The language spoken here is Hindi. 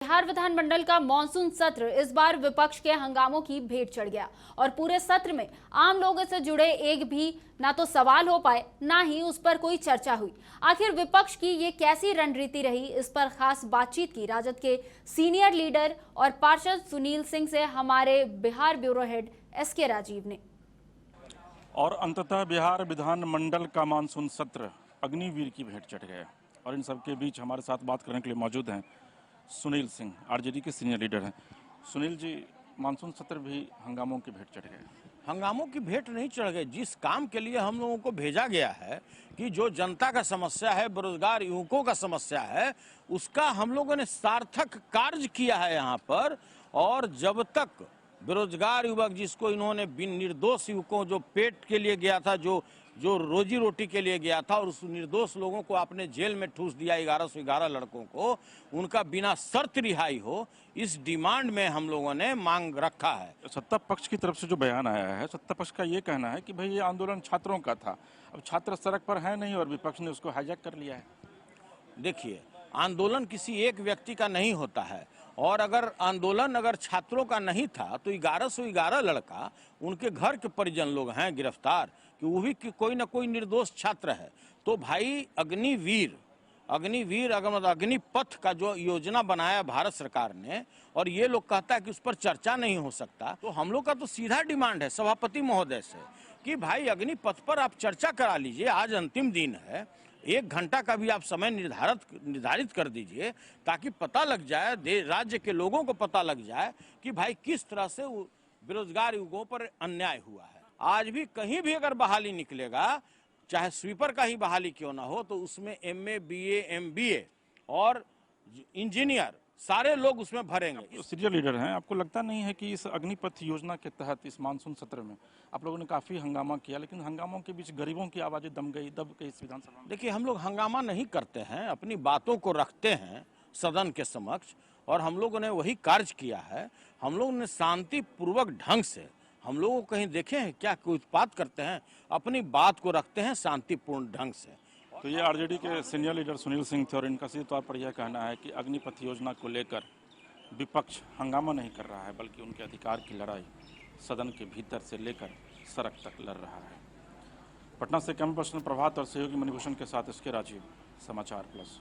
बिहार विधानमंडल का मॉनसून सत्र इस बार विपक्ष के हंगामों की भेंट चढ़ गया और पूरे सत्र में आम लोगों से जुड़े एक भी ना तो सवाल हो पाए ना ही उस पर कोई चर्चा हुई। आखिर विपक्ष की ये कैसी रणनीति रही, इस पर खास बातचीत की राजद के सीनियर लीडर और पार्षद सुनील सिंह से हमारे Bihar bureau head SK Rajiv ने। और अंततः बिहार विधानमंडल का मानसून सत्र अग्निवीर की भेंट चढ़ गया और इन सबके बीच हमारे साथ बात करने के लिए मौजूद हैं सुनील सिंह, आरजेडी के सीनियर लीडर हैं। सुनील जी, मानसून सत्र भी हंगामों की भेंट चढ़ गए। हंगामों की भेंट नहीं चढ़ गए। जिस काम के लिए हम लोगों को भेजा गया है कि जो जनता का समस्या है, बेरोजगार युवकों का समस्या है, उसका हम लोगों ने सार्थक कार्य किया है यहाँ पर। और जब तक बेरोजगार युवक जिसको इन्होंने बिन निर्दोष युवकों जो पेट के लिए गया था, जो रोजी रोटी के लिए गया था, और उस निर्दोष लोगों को आपने जेल में ठूस दिया, 1111 लड़कों को, उनका बिना शर्त रिहाई हो, इस डिमांड में हम लोगों ने मांग रखा है। सत्ता पक्ष की तरफ से जो बयान आया है, सत्ता पक्ष का ये कहना है कि भाई ये आंदोलन छात्रों का था, अब छात्र सड़क पर है नहीं और विपक्ष ने उसको हाईजैक कर लिया है। देखिए, आंदोलन किसी एक व्यक्ति का नहीं होता है, और अगर आंदोलन छात्रों का नहीं था तो 1111 लड़का, उनके घर के परिजन लोग हैं गिरफ्तार, कि वो भी कोई ना कोई निर्दोष छात्र है। तो भाई अग्निवीर अग्निपथ का जो योजना बनाया भारत सरकार ने, और ये लोग कहता है कि उस पर चर्चा नहीं हो सकता, तो हम लोग का तो सीधा डिमांड है सभापति महोदय से कि भाई अग्निपथ पर आप चर्चा करा लीजिए। आज अंतिम दिन है, 1 घंटा का भी आप समय निर्धारित कर दीजिए, ताकि पता लग जाए, राज्य के लोगों को पता लग जाए कि भाई किस तरह से बेरोजगार युवकों पर अन्याय हुआ है। आज भी कहीं भी अगर बहाली निकलेगा, चाहे स्वीपर का ही बहाली क्यों ना हो, तो उसमें MA, BA, MBA और इंजीनियर सारे लोग उसमें भरेंगे। सीनियर लीडर हैं, आपको लगता नहीं है कि इस अग्निपथ योजना के तहत इस मानसून सत्र में आप लोगों ने काफी हंगामा किया, लेकिन हंगामों के बीच गरीबों की आवाजें दब गई इस विधानसभा में? देखिए, हम लोग हंगामा नहीं करते हैं, अपनी बातों को रखते हैं सदन के समक्ष, और हम लोगों ने वही कार्य किया है। हम लोगों ने शांतिपूर्वक ढंग से, हम लोगों को कहीं देखे हैं क्या कोई उत्पात करते हैं, अपनी बात को रखते हैं शांतिपूर्ण ढंग से। तो ये आरजेडी के सीनियर लीडर सुनील सिंह थे और इनका सीधे तौर पर यह कहना है कि अग्निपथ योजना को लेकर विपक्ष हंगामा नहीं कर रहा है, बल्कि उनके अधिकार की लड़ाई सदन के भीतर से लेकर सड़क तक लड़ रहा है। पटना से कैमरा पर्सन प्रभात और सहयोगी मणिभूषण के साथ एसके राजीव, समाचार प्लस।